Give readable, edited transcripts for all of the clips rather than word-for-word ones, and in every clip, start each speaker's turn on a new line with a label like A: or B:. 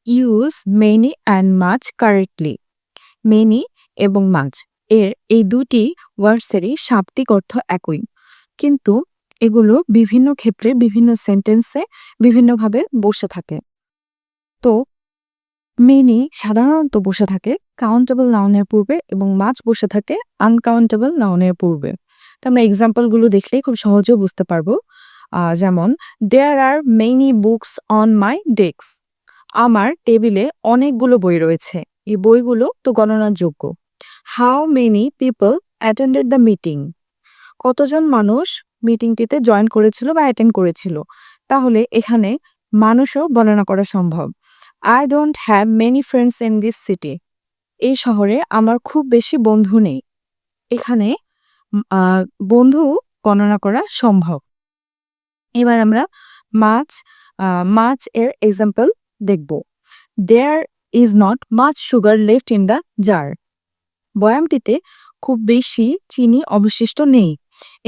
A: Use many and much correctly. Many এবং much এই দুটি ওয়ার্ডসেরই শাব্দিক অর্থ একই, কিন্তু এগুলো বিভিন্ন ক্ষেত্রে বিভিন্ন সেন্টেন্সে বিভিন্নভাবে বসে থাকে। তো মেনি সাধারণত বসে থাকে কাউন্টেবল নাউনের পূর্বে এবং মাচ বসে থাকে আনকাউন্টেবল নাউনের পূর্বে। তো আমরা এক্সাম্পলগুলো দেখলেই খুব সহজেও বুঝতে পারবো। যেমন there are many books on my desk. আমার টেবিলে অনেকগুলো বই রয়েছে, এই বইগুলো তো গণনার যোগ্য। How many people attended the meeting. কতজন মানুষ মিটিংটিতে জয়েন করেছিল বা অ্যাটেন্ড করেছিল, তাহলে এখানে মানুষও গণনা করা সম্ভব। I don't have many friends in this city. এই শহরে আমার খুব বেশি বন্ধু নেই। এখানে বন্ধু গণনা করা সম্ভব। এবার আমরা মাছ মাছ এর এক্সাম্পল দেখব। There is not much sugar left in the jar. বয়ামটিতে খুব বেশি চিনি অবশিষ্ট নেই।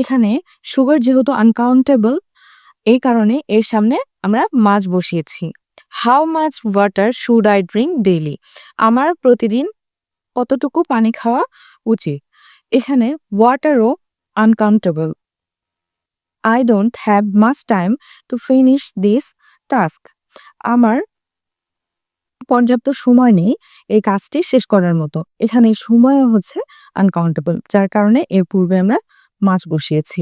A: এখানে সুগার যেহেতু আনকাউন্টেবল, এই কারণে এর সামনে আমরা মাছ বসিয়েছি। How much water should I drink daily. আমার প্রতিদিন কতটুকু পানি খাওয়া উচিত। এখানে ওয়াটারও uncountable. I don't have much time to finish this task. আমার পর্যাপ্ত সময় নেই এই কাজটি শেষ করার মতো। এখানে সময়ও হচ্ছে আনকাউন্টেবল, যার কারণে এর পূর্বে আমরা মাছ বসিয়েছি।